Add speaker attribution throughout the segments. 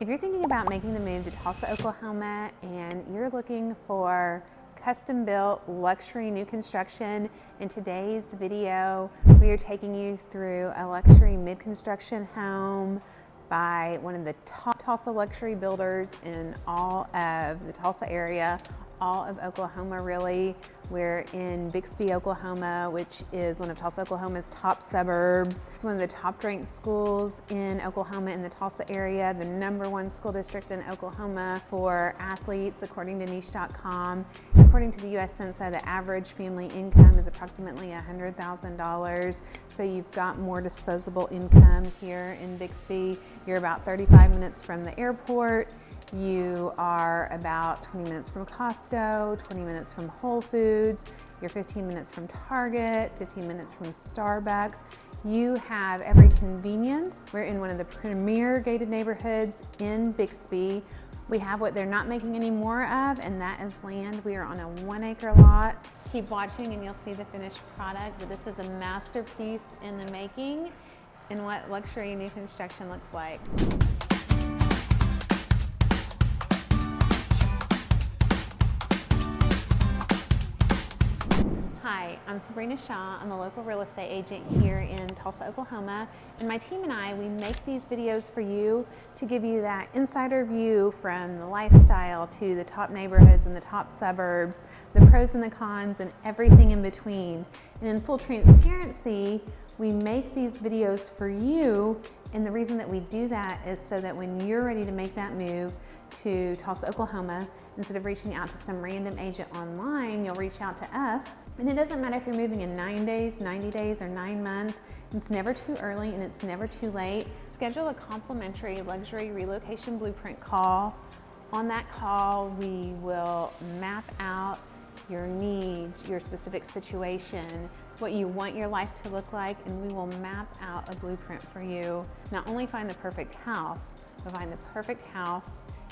Speaker 1: If you're thinking about making the move to Tulsa, Oklahoma, and you're looking for custom-built luxury new construction, in today's video, we are taking you through a luxury mid-construction home by one of the top Tulsa luxury builders in all of the Tulsa area, all of Oklahoma really. We're in Bixby, Oklahoma, which is one of Tulsa, Oklahoma's top suburbs. It's one of the top ranked schools in Oklahoma in the Tulsa area, the #1 school district in Oklahoma for athletes, according to niche.com. According to the U.S. Census, the average family income is approximately $100,000. So you've got more disposable income here in Bixby. You're about 35 minutes from the airport. You are about 20 minutes from Costco, 20 minutes from Whole Foods, you're 15 minutes from Target, 15 minutes from Starbucks. You have every convenience. We're in one of the premier gated neighborhoods in Bixby. We have what they're not making any more of, and that is land. We are on a 1-acre lot. Keep watching and you'll see the finished product, but this is a masterpiece in the making and what luxury new construction looks like. Hi, I'm Sabrina Shaw. I'm a local real estate agent here in Tulsa, Oklahoma, and my team and I, we make these videos for you to give you that insider view from the lifestyle to the top neighborhoods and the top suburbs, the pros and the cons and everything in between. And in full transparency, we make these videos for you, and the reason that we do that is so that when you're ready to make that move to Tulsa, Oklahoma, instead of reaching out to some random agent online, you'll reach out to us. And it doesn't matter if you're moving in 9 days, 90 days, or 9 months. It's never too early and it's never too late. Schedule a complimentary luxury relocation blueprint call. On that call, we will map out your needs, your specific situation, what you want your life to look like, and we will map out a blueprint for you. Not only find the perfect house, but find the perfect house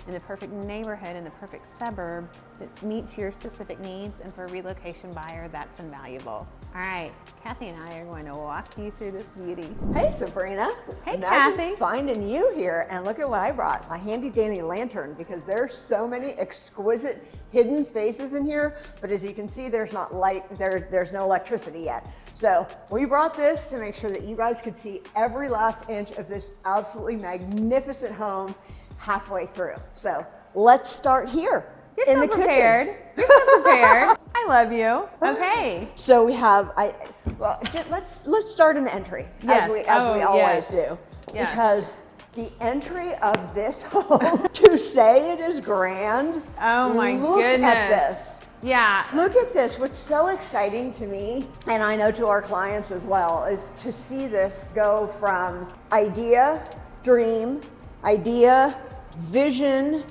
Speaker 1: in the perfect neighborhood, in the perfect suburb that meets your specific needs, and for a relocation buyer, that's invaluable. All right, Kathy and I are going to walk you through this beauty.
Speaker 2: Hey Sabrina.
Speaker 1: Hey
Speaker 2: Imagine
Speaker 1: Kathy.
Speaker 2: finding you here, and look at what I brought, my handy dandy lantern, because there's so many exquisite hidden spaces in here, but as you can see, there's not light, there's no electricity yet. So we brought this to make sure that you guys could see every last inch of this absolutely magnificent home halfway through. So let's start here.
Speaker 1: You're
Speaker 2: in
Speaker 1: so
Speaker 2: the
Speaker 1: prepared.
Speaker 2: kitchen.
Speaker 1: You're so prepared. I love you. Okay.
Speaker 2: So we have, let's start in the entry,
Speaker 1: Yes.
Speaker 2: as we always do.
Speaker 1: Yes.
Speaker 2: Because the entry of this home, to say it is grand,
Speaker 1: Oh my
Speaker 2: look
Speaker 1: goodness.
Speaker 2: at this.
Speaker 1: Yeah.
Speaker 2: Look at this. What's so exciting to me, and I know to our clients as well, is to see this go from idea, dream, idea, vision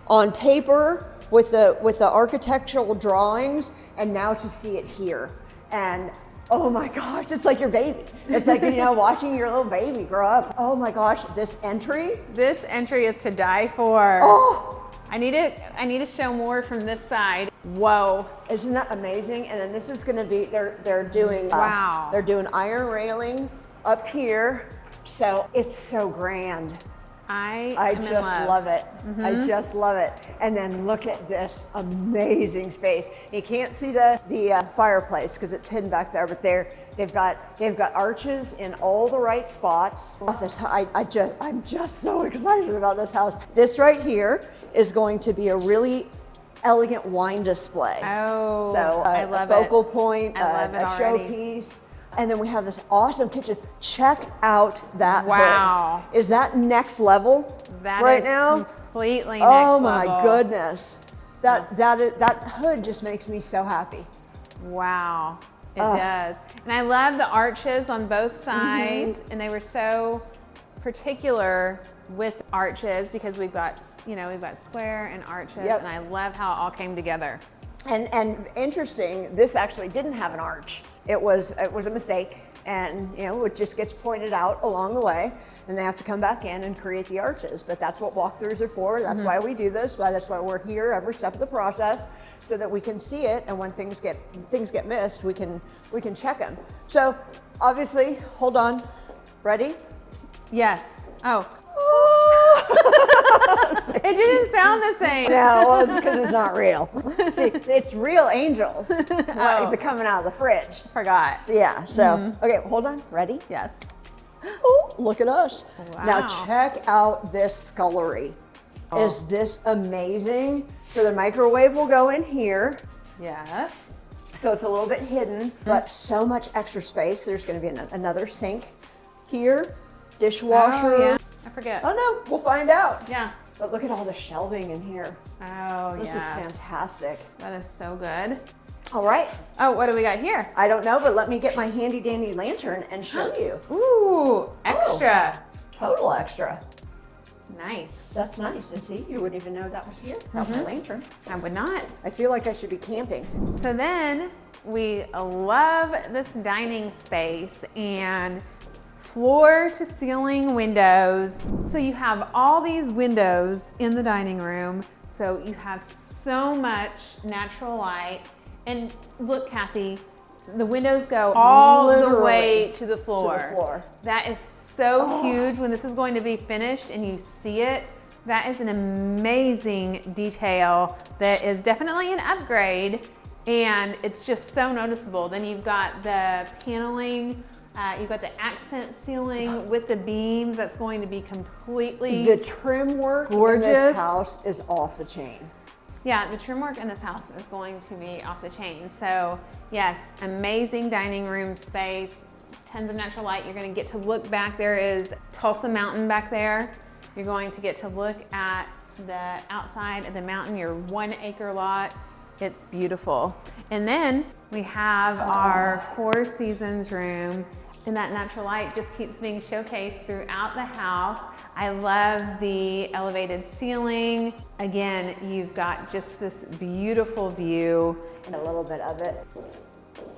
Speaker 2: on paper with the architectural drawings, and now to see it here. And oh my gosh, it's like your baby. It's like, watching your little baby grow up. Oh my gosh, this entry.
Speaker 1: This entry is to die for.
Speaker 2: Oh,
Speaker 1: I need to show more from this side. Whoa.
Speaker 2: isn't that amazing? And then this is gonna be, they're doing,
Speaker 1: Wow.
Speaker 2: They're doing iron railing up here. So it's so grand. I just love it. I just love it. And then look at this amazing space. You can't see the fireplace because it's hidden back there, but they've got arches in all the right spots. I'm just so excited about this house. This right here is going to be a really elegant wine display.
Speaker 1: Oh,
Speaker 2: So
Speaker 1: I love
Speaker 2: a focal
Speaker 1: it.
Speaker 2: point,
Speaker 1: I love it
Speaker 2: a
Speaker 1: already.
Speaker 2: showpiece. And then we have this awesome kitchen. Check out that
Speaker 1: Wow.
Speaker 2: hood. Is that next level
Speaker 1: That
Speaker 2: right
Speaker 1: is
Speaker 2: now?
Speaker 1: completely next
Speaker 2: Oh
Speaker 1: level.
Speaker 2: my goodness. That hood just makes me so happy.
Speaker 1: Wow, it does. And I love the arches on both sides, and they were so particular with arches because we've got square and arches,
Speaker 2: Yep.
Speaker 1: and I love how it all came together.
Speaker 2: And interesting, this actually didn't have an arch. It was a mistake, and it just gets pointed out along the way, and they have to come back in and create the arches. But that's what walkthroughs are for. That's why we do this. That's why we're here every step of the process, so that we can see it, and when things get missed, we can check them. So obviously, hold on, ready?
Speaker 1: Yes. Oh. sound the same.
Speaker 2: No, well, it's because it's not real. See, it's real angels coming out of the fridge.
Speaker 1: Forgot.
Speaker 2: So, yeah, so, okay, hold on, ready?
Speaker 1: Yes.
Speaker 2: Oh, look at us.
Speaker 1: Wow.
Speaker 2: Now check out this scullery. Is this amazing? So the microwave will go in here.
Speaker 1: Yes.
Speaker 2: So it's a little bit hidden, but so much extra space. There's gonna be another sink here, dishwasher.
Speaker 1: Oh, yeah. I forget.
Speaker 2: Oh no, we'll find out.
Speaker 1: Yeah.
Speaker 2: But look at all the shelving in here.
Speaker 1: Oh,
Speaker 2: This is fantastic.
Speaker 1: That is so good.
Speaker 2: All right.
Speaker 1: Oh, what do we got here?
Speaker 2: I don't know, but let me get my handy dandy lantern and show you.
Speaker 1: Ooh, extra.
Speaker 2: Total extra.
Speaker 1: Nice.
Speaker 2: That's nice. And see, you wouldn't even know that was here without my lantern.
Speaker 1: I would not.
Speaker 2: I feel like I should be camping.
Speaker 1: So then we love this dining space and floor to ceiling windows. So you have all these windows in the dining room. So you have so much natural light. And look, Kathy, the windows go all the way to the floor. That is so huge when this is going to be finished and you see it. That is an amazing detail that is definitely an upgrade, and it's just so noticeable. Then you've got the paneling, you've got the accent ceiling with the beams. That's going to be completely
Speaker 2: The trim work
Speaker 1: gorgeous.
Speaker 2: in this house is off the chain.
Speaker 1: Yeah, the trim work in this house is going to be off the chain. So yes, amazing dining room space, tons of natural light. You're gonna get to look back. There is Tulsa Mountain back there. You're going to get to look at the outside of the mountain, your 1 acre lot. It's beautiful. And then we have our Four Seasons room, and that natural light just keeps being showcased throughout the house. I love the elevated ceiling. Again, you've got just this beautiful view.
Speaker 2: And a little bit of it. God,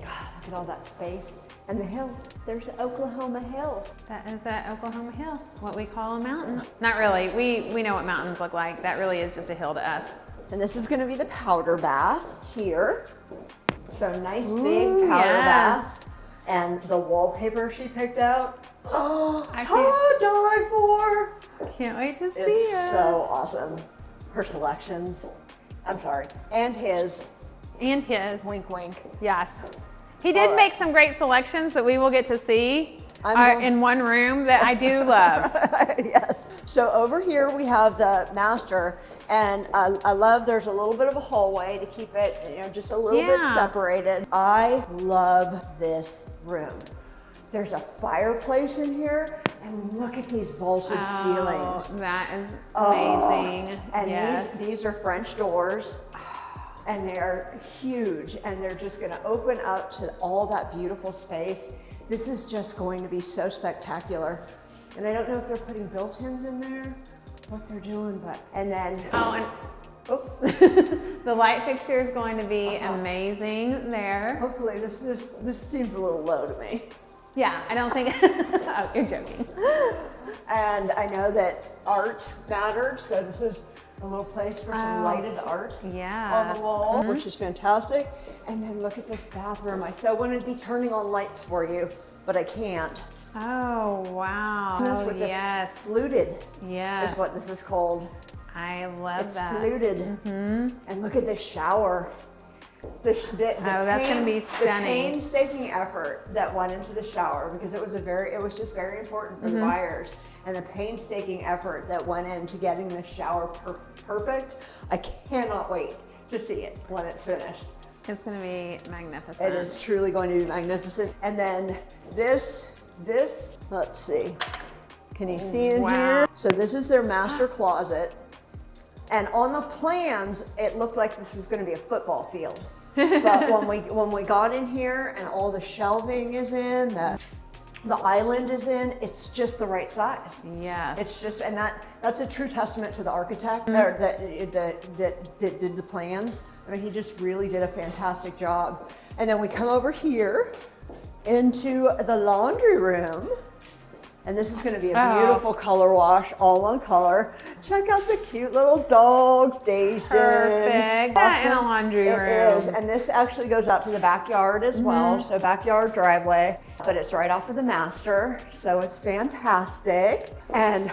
Speaker 2: look at all that space. And the hill, there's the Oklahoma Hill.
Speaker 1: That is at Oklahoma Hill, what we call a mountain. Not really, we know what mountains look like. That really is just a hill to us.
Speaker 2: And this is gonna be the powder bath here. So nice big powder bath. And the wallpaper she picked out. Oh, die for.
Speaker 1: Can't wait to see it.
Speaker 2: It's so awesome. Her selections. I'm sorry. And his.
Speaker 1: And his.
Speaker 2: Wink, wink.
Speaker 1: Yes. He did make some great selections that we will get to see in one room that I do love.
Speaker 2: Yes. So over here we have the master, and I love there's a little bit of a hallway to keep it, just a little bit separated. I love this room. There's a fireplace in here, and look at these vaulted ceilings.
Speaker 1: That is amazing.
Speaker 2: And these are French doors. And they're huge, and they're just gonna open up to all that beautiful space. This is just going to be so spectacular. And I don't know if they're putting built-ins in there, what they're doing, but, and then.
Speaker 1: The light fixture is going to be amazing there.
Speaker 2: Hopefully this seems a little low to me.
Speaker 1: Yeah, I don't think, oh, you're joking.
Speaker 2: And I know that art mattered, so this is a little place for some lighted art on the wall, which is fantastic. And then look at this bathroom. I so wanted to be turning on lights for you, but I can't.
Speaker 1: Oh, wow.
Speaker 2: With the fluted is what this is called.
Speaker 1: I love that.
Speaker 2: It's fluted. And look at this shower. That's going to be stunning. The painstaking effort that went into the shower, because it was just very important for the buyers, and the painstaking effort that went into getting the shower perfect. I cannot wait to see it when it's finished.
Speaker 1: It's going to be magnificent.
Speaker 2: It is truly going to be magnificent. And then this, let's see. Can you see in here? So this is their master closet. And on the plans, it looked like this was going to be a football field. But when we got in here and all the shelving is in, the island is in, it's just the right size.
Speaker 1: Yes.
Speaker 2: It's just, and that's a true testament to the architect that did the plans. I mean, he just really did a fantastic job. And then we come over here into the laundry room. And this is going to be a beautiful color wash, all one color. Check out the cute little dog station.
Speaker 1: Perfect. That in a laundry room.
Speaker 2: It is. And this actually goes out to the backyard as well. So backyard driveway, but it's right off of the master. So it's fantastic. And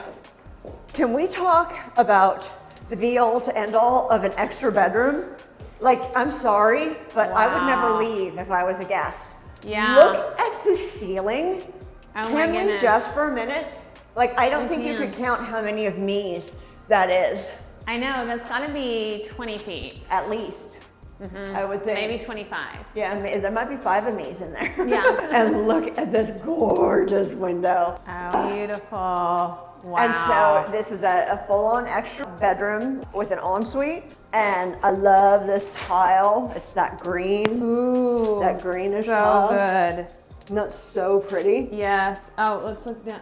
Speaker 2: can we talk about the be all to end all of an extra bedroom. Like, I'm sorry, but I would never leave if I was a guest.
Speaker 1: Yeah.
Speaker 2: Look at the ceiling.
Speaker 1: Oh
Speaker 2: Can we just for a minute? Like, I don't think you could count how many of me's that is.
Speaker 1: I know, that's gotta be 20 feet.
Speaker 2: At least, I would think.
Speaker 1: Maybe 25.
Speaker 2: Yeah, there might be 5 of me's in there.
Speaker 1: Yeah.
Speaker 2: And look at this gorgeous window.
Speaker 1: Oh, beautiful. Wow.
Speaker 2: And so this is a full-on extra bedroom with an ensuite. And I love this tile. It's that green.
Speaker 1: Ooh,
Speaker 2: that greenish
Speaker 1: so
Speaker 2: tile.
Speaker 1: good.
Speaker 2: And that's so pretty.
Speaker 1: Yes. Oh, let's look down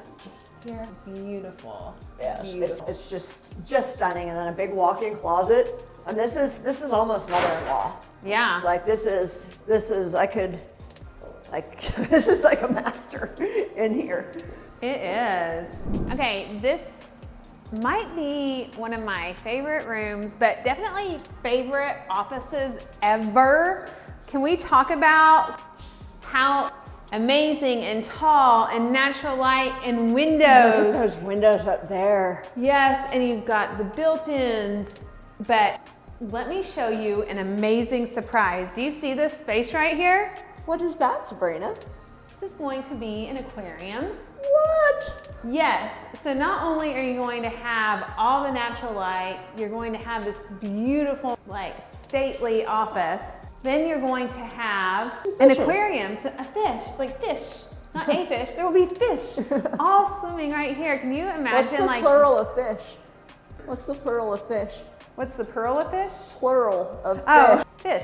Speaker 1: here. Beautiful.
Speaker 2: Yes,
Speaker 1: Beautiful.
Speaker 2: it's just stunning. And then a big walk-in closet. And this is almost mother-in-law.
Speaker 1: Yeah.
Speaker 2: Like this is I could, like, this is like a master in here.
Speaker 1: It is. Okay, this might be one of my favorite rooms, but definitely favorite offices ever. Can we talk about how amazing and tall and natural light and windows?
Speaker 2: Look at those windows up there.
Speaker 1: Yes, and you've got the built-ins, but let me show you an amazing surprise. Do you see this space right here?
Speaker 2: What is that, Sabrina?
Speaker 1: This is going to be an aquarium.
Speaker 2: What?
Speaker 1: Yes, so not only are you going to have all the natural light, you're going to have this beautiful, like, stately office. Then you're going to have an aquarium, so a fish, like fish, not a fish, there will be fish all swimming right here. Can you imagine?
Speaker 2: What's the plural of fish? What's the plural of fish?
Speaker 1: What's the plural of fish?
Speaker 2: Plural of fish.
Speaker 1: Oh, fish.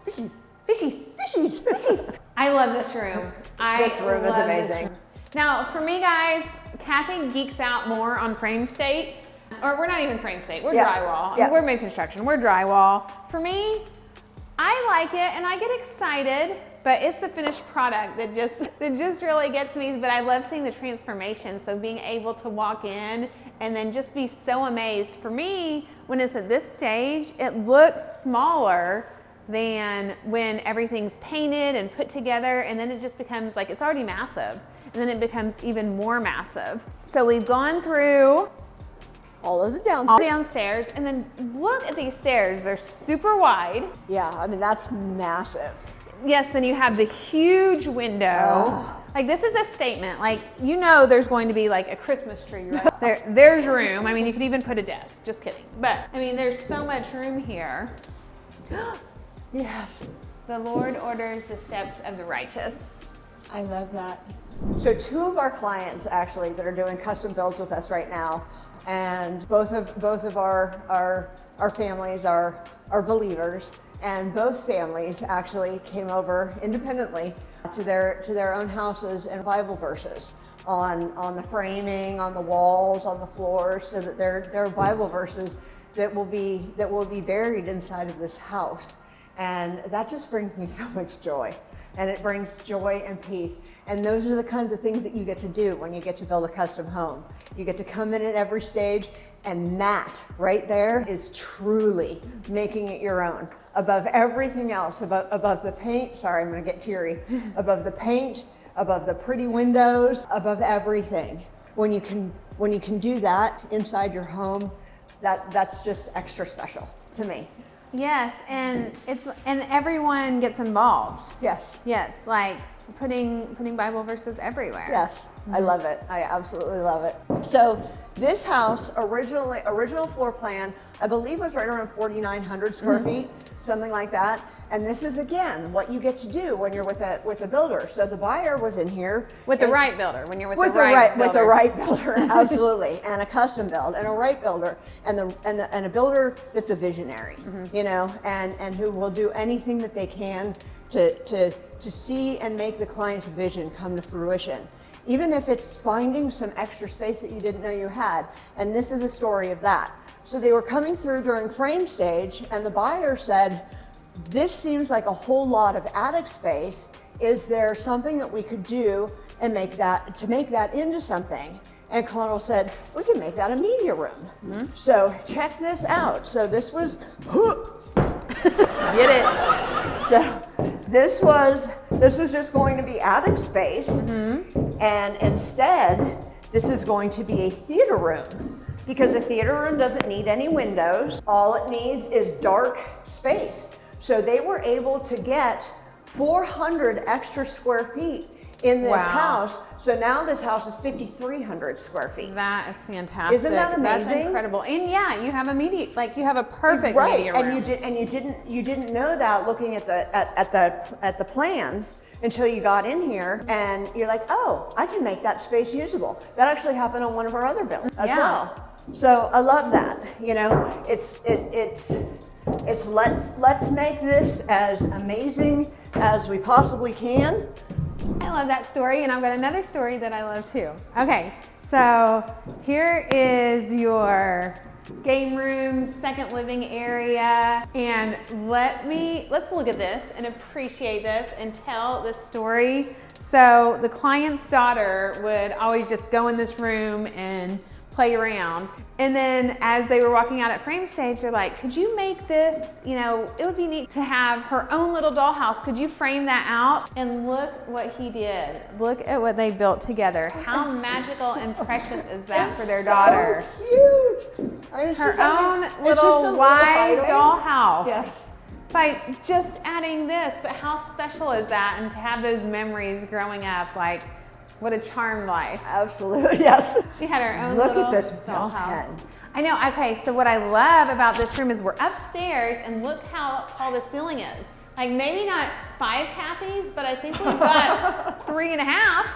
Speaker 2: Fishies.
Speaker 1: Fishies.
Speaker 2: Fishies.
Speaker 1: Fishies. I love this room.
Speaker 2: This room is amazing.
Speaker 1: Now, for me, guys, Kathy geeks out more on frame state. Or we're not even frame state, we're drywall. I mean, we're mid-construction, we're drywall. For me, I like it and I get excited, but it's the finished product that just really gets me. But I love seeing the transformation. So being able to walk in and then just be so amazed. For me, when it's at this stage, it looks smaller than when everything's painted and put together, and then it just becomes like, it's already massive, and then it becomes even more massive. So we've gone through
Speaker 2: all of the
Speaker 1: downstairs, and then look at these stairs. They're super wide.
Speaker 2: Yeah, I mean, that's massive.
Speaker 1: Yes, then you have the huge window. Like, this is a statement. Like, you know there's going to be like a Christmas tree right there. There's room. I mean, you could even put a desk, just kidding. But I mean, there's so much room here.
Speaker 2: Yes.
Speaker 1: The Lord orders the steps of the righteous.
Speaker 2: I love that. So 2 of our clients actually that are doing custom builds with us right now, and both of our families are believers, and both families actually came over independently to their own houses and Bible verses on the framing, on the walls, on the floors, so that there are Bible verses that will be buried inside of this house. And that just brings me so much joy. And it brings joy and peace. And those are the kinds of things that you get to do when you get to build a custom home. You get to come in at every stage, and that right there is truly making it your own. Above everything else, above the paint, sorry, I'm gonna get teary, above the paint, above the pretty windows, above everything. When you can do that inside your home, that's just extra special to me.
Speaker 1: Yes, and everyone gets involved.
Speaker 2: Yes.
Speaker 1: Yes, like putting Bible verses everywhere.
Speaker 2: Yes, I love it. I absolutely love it. So this house, original floor plan, I believe was right around 4,900 square feet, something like that. And this is, again, what you get to do when you're with a builder. So the buyer was in here.
Speaker 1: With the right builder, when you're with the right builder.
Speaker 2: With the right builder, absolutely. And a custom build, and a right builder, and a builder that's a visionary, you know, and who will do anything that they can to see and make the client's vision come to fruition. Even if it's finding some extra space that you didn't know you had. And this is a story of that. So they were coming through during frame stage, and the buyer said, this seems like a whole lot of attic space. Is there something that we could do and make that into something? And Connell said, we can make that a media room. So check this out. So this was,
Speaker 1: get it.
Speaker 2: So this was just going to be attic space, and instead, this is going to be a theater room. because the theater room doesn't need any windows. All it needs is dark space. So they were able to get 400 extra square feet in this house. So now this house is 5,300 square feet.
Speaker 1: That is fantastic.
Speaker 2: Isn't that amazing?
Speaker 1: That's incredible. And yeah, you have a you have a perfect media room.
Speaker 2: And you didn't know that looking at the plans until you got in here, and you're like, oh, I can make that space usable. That actually happened on one of our other builds as well. So I love that. You know, it's let's make this as amazing as we possibly can.
Speaker 1: I love that story, and I've got another story that I love too. Okay, so here is your game room, second living area, and let's look at this and appreciate this and tell this story. So the client's daughter would always just go in this room and play around. And then as they were walking out at frame stage, they're like, could you make this, you know, it would be neat to have her own little dollhouse. Could you frame that out? And look what he did. Look at what they built together. How magical and precious is that for their daughter?
Speaker 2: So cute.
Speaker 1: Her own little wide dollhouse.
Speaker 2: Yes.
Speaker 1: By just adding this, but how special is that? And to have those memories growing up, like, what a charmed life.
Speaker 2: Absolutely, yes.
Speaker 1: She had her own
Speaker 2: Look
Speaker 1: little
Speaker 2: at this
Speaker 1: dollhouse. I know, okay, so what I love about this room is we're upstairs and look how tall the ceiling is. Like maybe not 5 Kathys, but I think we've got 3.5.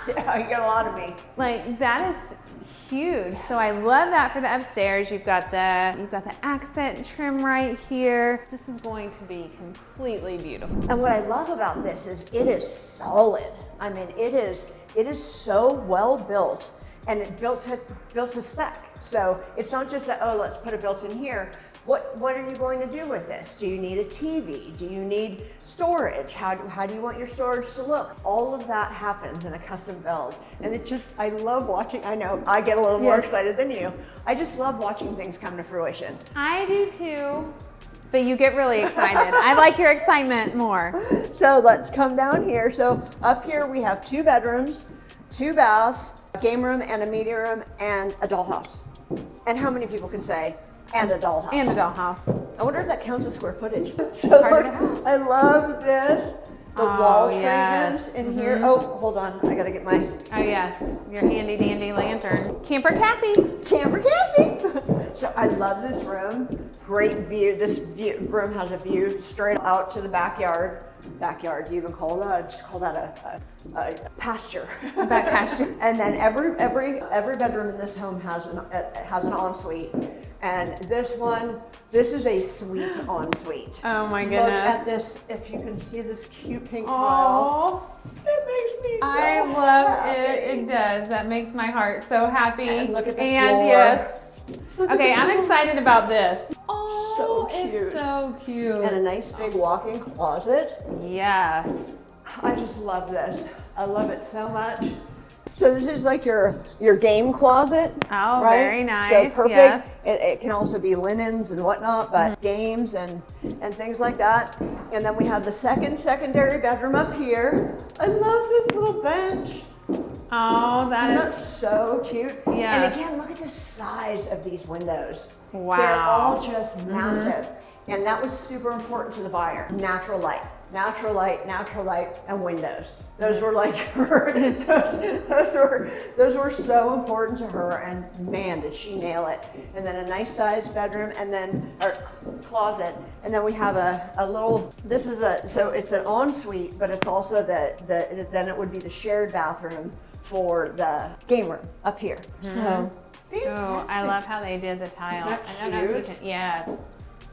Speaker 2: Yeah, you got a lot of me.
Speaker 1: Like that is huge. So I love that for the upstairs. You've got the accent trim right here. This is going to be completely beautiful.
Speaker 2: And what I love about this is it is solid. I mean, it is so well built, and it built to spec. So it's not just that, oh, let's put a built-in here. What are you going to do with this? Do you need a TV? Do you need storage? How do you want your storage to look? All of that happens in a custom build. And I love watching. I know I get a little more excited than you. I just love watching things come to fruition.
Speaker 1: I do too. But you get really excited. I like your excitement more.
Speaker 2: So let's come down here. So up here we have 2 bedrooms, 2 baths, a game room and a media room, and a dollhouse. And how many people can say, and a dollhouse?
Speaker 1: And a dollhouse.
Speaker 2: I wonder if that counts as square footage. So look, I love this. The wall treatments in here. Oh, hold on. I gotta get my...
Speaker 1: Oh yes, your handy dandy lantern. Camper Kathy.
Speaker 2: Camper Kathy. So I love this room. Great view. This room has a view straight out to the backyard. Backyard, you even call that? Just call that a pasture.
Speaker 1: A back pasture.
Speaker 2: And then every bedroom in this home has an ensuite. And this is a suite ensuite.
Speaker 1: Oh my goodness.
Speaker 2: Look at this, if you can see this cute pink tile. It makes me so
Speaker 1: I love it. It does. That makes my heart so happy.
Speaker 2: And look at the
Speaker 1: and
Speaker 2: floor.
Speaker 1: Yes. Okay, I'm excited about this. Oh,
Speaker 2: so cute.
Speaker 1: It's so cute.
Speaker 2: And a nice big walk-in closet.
Speaker 1: Yes.
Speaker 2: I just love this. I love it so much. So this is like your game closet.
Speaker 1: Oh,
Speaker 2: right?
Speaker 1: very nice.
Speaker 2: So perfect.
Speaker 1: Yes.
Speaker 2: It can also be linens and whatnot, but games and things like that. And then we have the secondary bedroom up here. I love this little bench.
Speaker 1: Oh,
Speaker 2: That's so cute.
Speaker 1: Yes.
Speaker 2: And again, look at the size of these windows.
Speaker 1: Wow.
Speaker 2: They're all just massive. And that was super important to the buyer. Natural light, and windows. Those were like her, those were so important to her, and man, did she nail it. And then a nice sized bedroom, and then our closet. And then we have a little, so it's an ensuite, but it's also then it would be the shared bathroom for the game room up here. So,
Speaker 1: oh, I love how they did the tile. I don't know if you can, yes,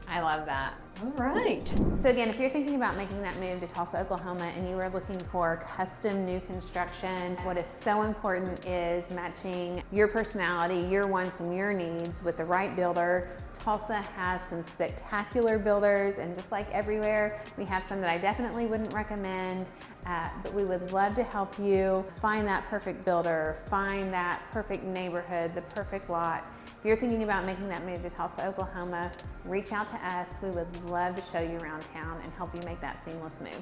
Speaker 1: I love that.
Speaker 2: All right.
Speaker 1: So again, if you're thinking about making that move to Tulsa, Oklahoma, and you are looking for custom new construction, what is so important is matching your personality, your wants and your needs with the right builder. Tulsa has some spectacular builders, and just like everywhere, we have some that I definitely wouldn't recommend, but we would love to help you find that perfect builder, find that perfect neighborhood, the perfect lot. If you're thinking about making that move to Tulsa, Oklahoma, reach out to us. We would love to show you around town and help you make that seamless move.